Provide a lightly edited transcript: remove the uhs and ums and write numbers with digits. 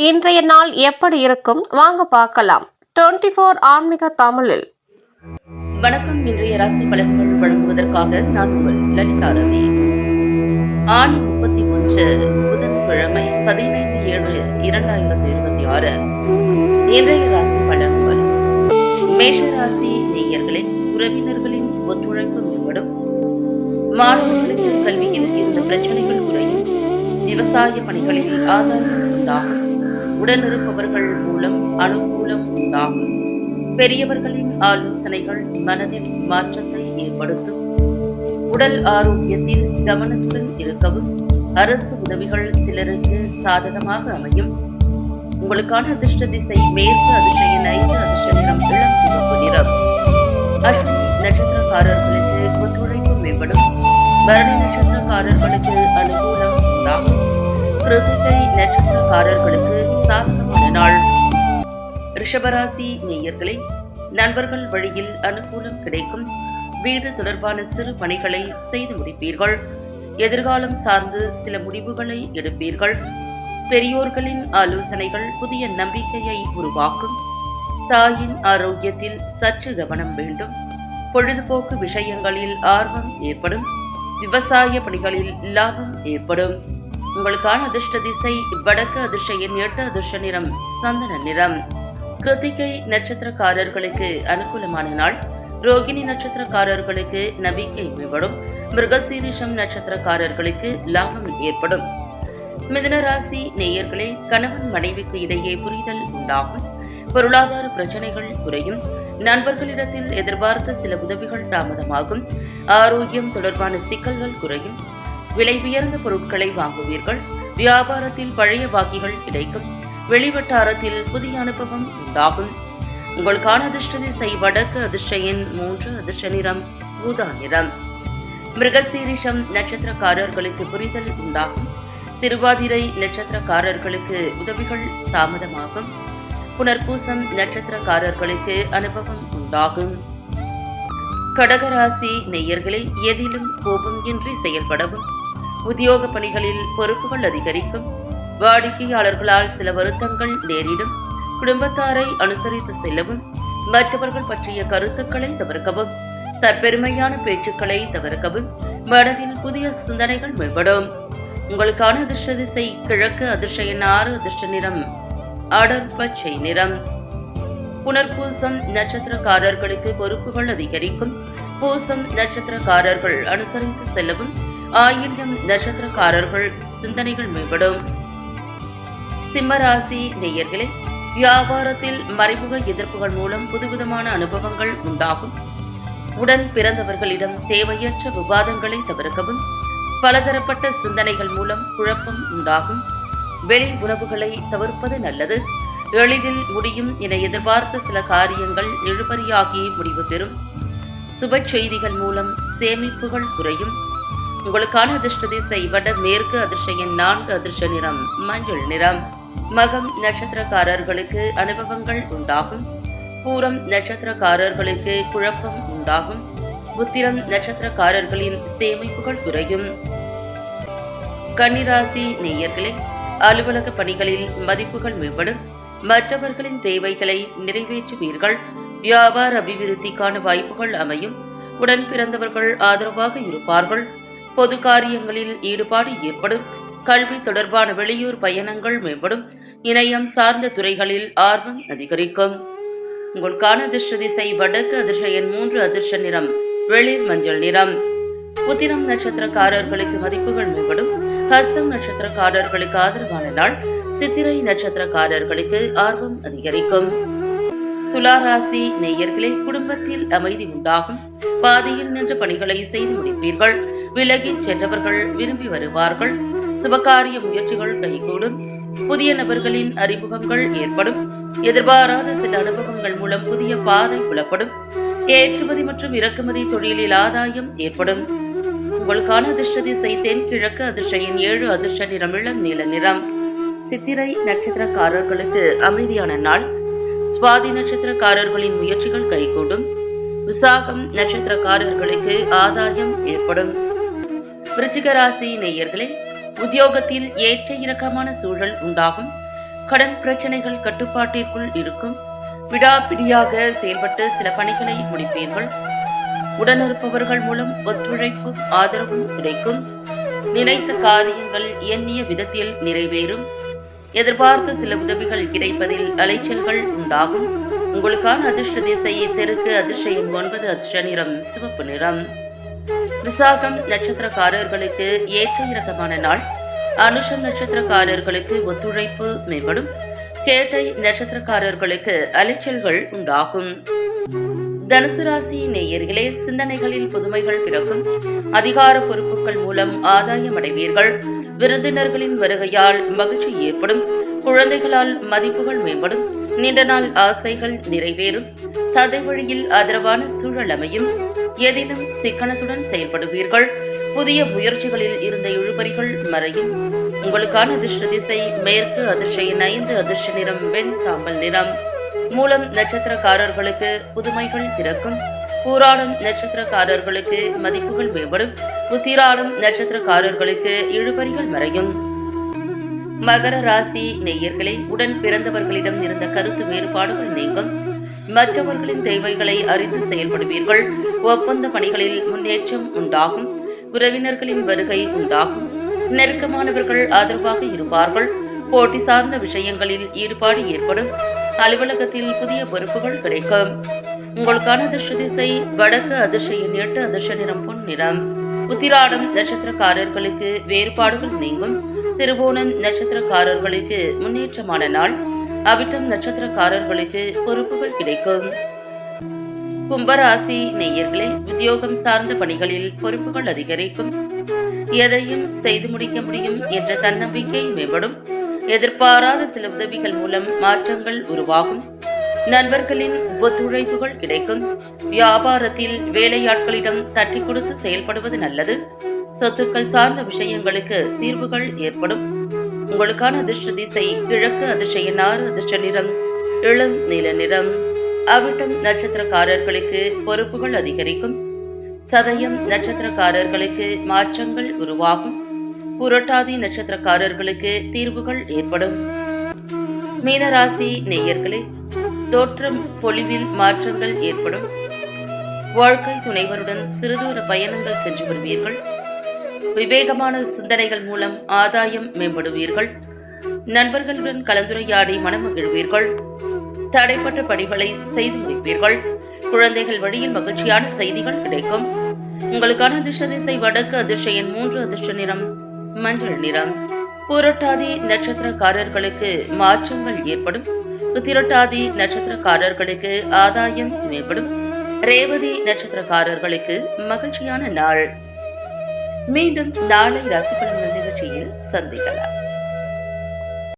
இன்றைய நாள் எப்படி இருக்கும் வாங்க பார்க்கலாம். 24 ஆன்மீக தமிழில். வணக்கம். இன்றைய ராசி பலன்கள் வழங்குவதற்காக நான் உங்கள் லலிதா ரவி. ஆணி 31 புதன்கிழமை 15/7/2026 இன்றைய ராசி பலன்கள். மேஷராசி நேயர்களின் உறவினர்களின் ஒத்துழைப்பு மேம்படும். மாணவர்களுக்கு கல்வியில் இருந்த பிரச்சனைகள் குறையும். விவசாய பணிகளில் ஆதாயம் உண்டாகும். உடனிருப்பவர்கள் மூலம் அனுகூலம் உண்டாகும். பெரியவர்களின் ஆலோசனைகள் மனதில் மாற்றத்தை ஏற்படுத்தும். உடல் ஆரோக்கியத்தில் கவனத்துடன் இருக்கவும். அரசு உதவிகள் சிலருக்கு சாதகமாக அமையும். உங்களுக்கான அதிர்ஷ்ட திசை மேற்கு, அதிர்ஷ்ட எண் 5, அதிர்ஷ்ட நிறம் இளம் சிவப்பு நிறம். அஸ்வினி நட்சத்திரக்காரர்களுக்கு ஒத்துழைப்பு மேம்படும். பரணி நட்சத்திரக்காரர்களுக்கு அனுகூலம் உண்டாகும். கிருத்திகை நட்சத்திரக்காரர்களுக்கு சாதகமான நாள். ரிஷபராசி நேயர்களை நண்பர்கள் வழியில் அனுகூலம் கிடைக்கும். வீடு தொடர்பான சிறு பணிகளை செய்து முடிப்பீர்கள். எதிர்காலம் சார்ந்து சில முடிவுகளை எடுப்பீர்கள். பெரியோர்களின் ஆலோசனைகள் புதிய நம்பிக்கையை உருவாக்கும். தாயின் ஆரோக்கியத்தில் சற்று கவனம் வேண்டும். பொழுதுபோக்கு விஷயங்களில் ஆர்வம் ஏற்படும். விவசாய பணிகளில் லாபம் ஏற்படும். உங்களுக்கான அதிர்ஷ்ட திசை வடக்கு, அதிர்ஷ்ட எண் 8, அதிர்ஷ்ட நிறம் சந்தன நிறம். கிருத்திகை நட்சத்திரக்காரர்களுக்கு அனுகூலமான நாள். ரோகிணி நட்சத்திரக்காரர்களுக்கு நம்பிக்கை மேம்படும். மிருகசீரிஷம் நட்சத்திரக்காரர்களுக்கு லாபம் ஏற்படும். மிதுன ராசி நேயர்களே கணவன் மனைவிக்கு இடையே புரிதல் உண்டாகும். பொருளாதார பிரச்சனைகள் குறையும். நண்பர்களிடத்தில் எதிர்பார்த்த சில உதவிகள் தாமதமாகும். ஆரோக்கியம் தொடர்பான சிக்கல்கள் குறையும். விலை உயர்ந்த பொருட்களை வாங்குவீர்கள். வியாபாரத்தில் பழைய பாக்கிகள் கிடைக்கும். வெளிவட்டாரத்தில் புதிய அனுபவம் உண்டாகும். உங்களுக்கான அதிர்ஷ்ட திசை வடக்கு, அதிர்ஷ்ட எண் 3, அதிர்ஷ்ட நிறம் ஊதா நிறம். மிருகசீரிஷம் நட்சத்திரக்காரர்களுக்கு புரிதல் உண்டாகும். திருவாதிரை நட்சத்திரக்காரர்களுக்கு உதவிகள் தாமதமாகும். புனர்பூசம் நட்சத்திரக்காரர்களுக்கு அனுபவம் உண்டாகும். கடகராசி நேயர்களை எதிலும் கோபம் இன்றி செயல்படவும். உத்தியோக பணிகளில் பொறுப்புகள் அதிகரிக்கும். வாடிக்கையாளர்களால் சில வருத்தங்கள் நேரிடும். குடும்பத்தாரை அனுசரித்து செல்லவும். மற்றவர்கள் பற்றிய கருத்துக்களை தவிர்க்கவும். தற்பெருமையான பேச்சுக்களை தவிர்க்கவும். மனதில் புதிய சிந்தனைகள் மேம்படும். உங்களுக்கான அதிர்ஷ்ட திசை கிழக்கு, அதிர்ஷ்ட எண் 6, அதிர்ஷ்ட நிறம் அடர் பச்சை நிறம். புனர்பூசம் நட்சத்திரக்காரர்களுக்கு பொறுப்புகள் அதிகரிக்கும். பூசம் நட்சத்திரக்காரர்கள் அனுசரித்து செல்லவும். ஆயில்யம் நட்சத்திரக்காரர்கள் சிந்தனைகள் மேம்படும். சிம்மராசி நேயர்களே வியாபாரத்தில் மறைமுக எதிர்ப்புகள் மூலம் புதுவிதமான அனுபவங்கள் உண்டாகும். உடன் பிறந்தவர்களிடம் தேவையற்ற விவாதங்களை தவிர்க்கவும். பலதரப்பட்ட சிந்தனைகள் மூலம் குழப்பம் உண்டாகும். வெளி உணவுகளை தவிர்ப்பது நல்லது. எளிதில் முடியும் என எதிர்பார்த்த சில காரியங்கள் இழுபறியாகி முடிவு பெறும். சுப செய்திகள் மூலம் சேமிப்புகள் குறையும். உங்களுக்கான அதிர்ஷ்ட திசை வட மேற்கு, அதிர்ஷ்ட எண் 4, அதிர்ஷ்ட நிறம் மஞ்சள் நிறம். மகம் நட்சத்திரக்காரர்களுக்கு அனுபவங்கள் உண்டாகும். பூரம் நட்சத்திரக்காரர்களுக்கு குழப்பம் உண்டாகும். உத்திரம் நட்சத்திரக்காரர்களின் சேமிப்புகள் குறையும். கன்னிராசி நேயர்களே அலுவலக பணிகளில் மதிப்புகள் மேம்படும். மற்றவர்களின் தேவைகளை நிறைவேற்றுவீர்கள். வியாபார அபிவிருத்திக்கான வாய்ப்புகள் அமையும். உடன் பிறந்தவர்கள் ஆதரவாக இருப்பார்கள். பொது காரியங்களில் ஈடுபாடு ஏற்படும். கல்வி தொடர்பான வெளியூர் பயணங்கள் மேம்படும். இணையம் சார்ந்த துறைகளில் ஆர்வம் அதிகரிக்கும். உங்களுக்கான அதிர்ஷ்ட திசை வடக்கு, அதிர்ஷ்ட எண் 3, அதிர்ஷ்ட நிறம் வெளிர் மஞ்சள் நிறம். உத்திரம் நட்சத்திரக்காரர்களுக்கு மதிப்புகள் மேம்படும். ஹஸ்தம் நட்சத்திரக்காரர்களுக்கு ஆதரவான நாள். சித்திரை நட்சத்திரக்காரர்களுக்கு ஆர்வம் அதிகரிக்கும். துளாராசி நேயர்களே குடும்பத்தில் அமைதி உண்டாகும். பாதியில் நின்ற பணிகளை செய்து முடிப்பீர்கள். விலகிச் சென்றவர்கள் விரும்பி வருவார்கள். சுபகாரிய முயற்சிகள் கைகூடும். புதிய நபர்களின் அறிமுகங்கள் ஏற்படும். எதிர்பாராத சில அனுபவங்கள் மூலம் புதிய பாதை புலப்படும். ஏற்றுமதி மற்றும் இறக்குமதி தொழிலில் ஆதாயம் ஏற்படும். உங்களுக்கான அதிர்ஷ்ட திசை தென்கிழக்கு, அதிர்ஷ்ட எண் 7, அதிர்ஷ்ட நிறம் இளம் நீல நிறம். சித்திரை நட்சத்திரக்காரர்களுக்கு அமைதியான நாள். சுவாதி நட்சத்திரக்காரர்களின் முயற்சிகள் கைகூடும். விசாகம் நட்சத்திரக்காரர்களுக்கு ஆதாயம் ஏற்படும். விருச்சிக ராசி நேயர்களே உத்தியோகத்தில் ஏற்ற இறக்கமான சூழல் உண்டாகும். கடன் பிரச்சனைகள் கட்டுப்பாட்டிற்குள் இருக்கும். விடாப்பிடியாக செயல்பட்டு சில பணிகளை முடிப்பீர்கள். உடனிருப்பவர்கள் மூலம் ஒத்துழைப்பும் ஆதரவும் கிடைக்கும். நினைத்த காரியங்கள் எண்ணிய விதத்தில் நிறைவேறும். எதிர்பார்த்த சில உதவிகள் கிடைப்பதில் அலைச்சல்கள் உண்டாகும். உங்களுக்கான அதிர்ஷ்ட திசை தெற்கு, அதிர்ஷ்ட எண் 9, அதிர்ஷ்ட நிறம் சிவப்பு நிறம். விசாகம் நட்சத்திரக்காரர்களுக்கு ஏற்ற இறக்கமான நாள். அனுஷம் நட்சத்திரக்காரர்களுக்கு ஒத்துழைப்பு மேம்படும். கேட்டை நட்சத்திரக்காரர்களுக்கு அலைச்சல்கள் உண்டாகும். தனுசு ராசி நேயர்களே, சிந்தனைகளில் புதுமைகள் பிறக்கும். அதிகார பொறுப்புகள் மூலம் ஆதாயம் அடைவீர்கள். விருந்தினர்களின் வருகையால் மகிழ்ச்சி ஏற்படும். குழந்தைகளால் மதிப்புகள் மேம்படும். நீண்ட நாள் ஆசைகள் நிறைவேறும். தந்தை வழியில் ஆதரவான சூழல் அமையும். எதிலும் சிக்கனத்துடன் செயல்படுவீர்கள். புதிய முயற்சிகளில் இருந்த இழுபறிகள் மறையும். உங்களுக்கான அதிர்ஷ்ட திசை மேற்கு, அதிர்ஷ்ட எண் 5, அதிர்ஷ்ட நிறம் வெண் சாம்பல் நிறம். மூலம் நட்சத்திரக்காரர்களுக்கு புதுமைகள் பிறக்கும். பூராடம் நட்சத்திரக்காரர்களுக்கு மதிப்புகள் மேம்படும். உத்திராடம் நட்சத்திரக்காரர்களுக்கு இழுபறிகள் மறையும். மகர ராசி நேயர்களே, உடன் பிறந்தவர்களிடம் இருந்த கருத்து வேறுபாடுகள் நீங்கும். மற்றவர்களின் தேவைகளை அறிந்து செயல்படுவீர்கள். ஒப்பந்த பணிகளில் முன்னேற்றம் உண்டாகும். உறவினர்களின் வருகை உண்டாகும். நெருக்கமானவர்கள் ஆதரவாக இருப்பார்கள். போட்டி சார்ந்த விஷயங்களில் ஈடுபாடு ஏற்படும். அலுவலகத்தில் புதிய பொறுப்புகள் கிடைக்கும். உங்களுக்கான அதிர்ஷ்ட திசை வடக்கு, அதிர்ஷ்ட எண் 8, அதிர்ஷ்ட நிறம் பொன் நிறம். உத்திராடம் நட்சத்திரக்காரர்களுக்கு வேறுபாடுகள் நீங்கும். திருவோணம் நட்சத்திரக்காரர்களுக்கு முன்னேற்றமான நாள். அவிட்டம் நட்சத்திரக்காரர்களுக்கு பொறுப்புகள் கிடைக்கும். கும்பராசி நேயர்களே, உத்தியோகம் சார்ந்த பணிகளில் பொறுப்புகள் அதிகரிக்கும். எதையும் செய்து முடிக்க முடியும் என்ற தன்னம்பிக்கை மேம்படும். எதிர்பாராத சில உதவிகள் மூலம் மாற்றங்கள் உருவாகும். நண்பர்களின் ஒத்துழைப்புகள் கிடைக்கும். வியாபாரத்தில் வேலையாட்களிடம் தட்டி கொடுத்து செயல்படுவது நல்லது. சொத்துக்கள் சார்ந்த விஷயங்களுக்கு தீர்வுகள் ஏற்படும். உங்களுக்கான அதிர்ஷ்ட திசை கிழக்கு, அதிர்ஷ்ட எண் 6, அதிர்ஷ்ட நிறம் இளம் நீல நிறம். அவிட்டம் நட்சத்திரக்காரர்களுக்கு பொறுப்புகள் அதிகரிக்கும். சதயம் நட்சத்திரக்காரர்களுக்கு மாற்றங்கள் உருவாகும். புரட்டாதி நட்சத்திரக்காரர்களுக்கு தீர்வுகள் ஏற்படும். மீனராசி நேயர்களே, தோற்றம் பொலிவில் மாற்றங்கள் ஏற்படும். வாழ்க்கை துணைவருடன் சிறுதூர பயணங்கள் சென்று வருவீர்கள். விவேகமான சிந்தனைகள் மூலம் ஆதாயம் மேம்படுவீர்கள். நண்பர்களுடன் கலந்துரையாடி மனமகிழ்வீர்கள். தடைப்பட்ட பணிகளை செய்து முடிப்பீர்கள். குழந்தைகள் வழியில் மகிழ்ச்சியான செய்திகள் கிடைக்கும். உங்களுக்கான அதிர்ஷ்ட திசை வடக்கு, அதிர்ஷ்ட எண் 3, அதிர்ஷ்ட நிறம் மஞ்சள் நிறம். புரட்டாதி நட்சத்திரக்காரர்களுக்கு மாற்றங்கள் ஏற்படும். உத்திரட்டாதி நட்சத்திரக்காரர்களுக்கு ஆதாயம் மேம்படும். ரேவதி நட்சத்திரக்காரர்களுக்கு மகிழ்ச்சியான நாள். மீண்டும் நாளை ராசி பலன்கள் நிகழ்ச்சியில் சந்திக்கலாம்.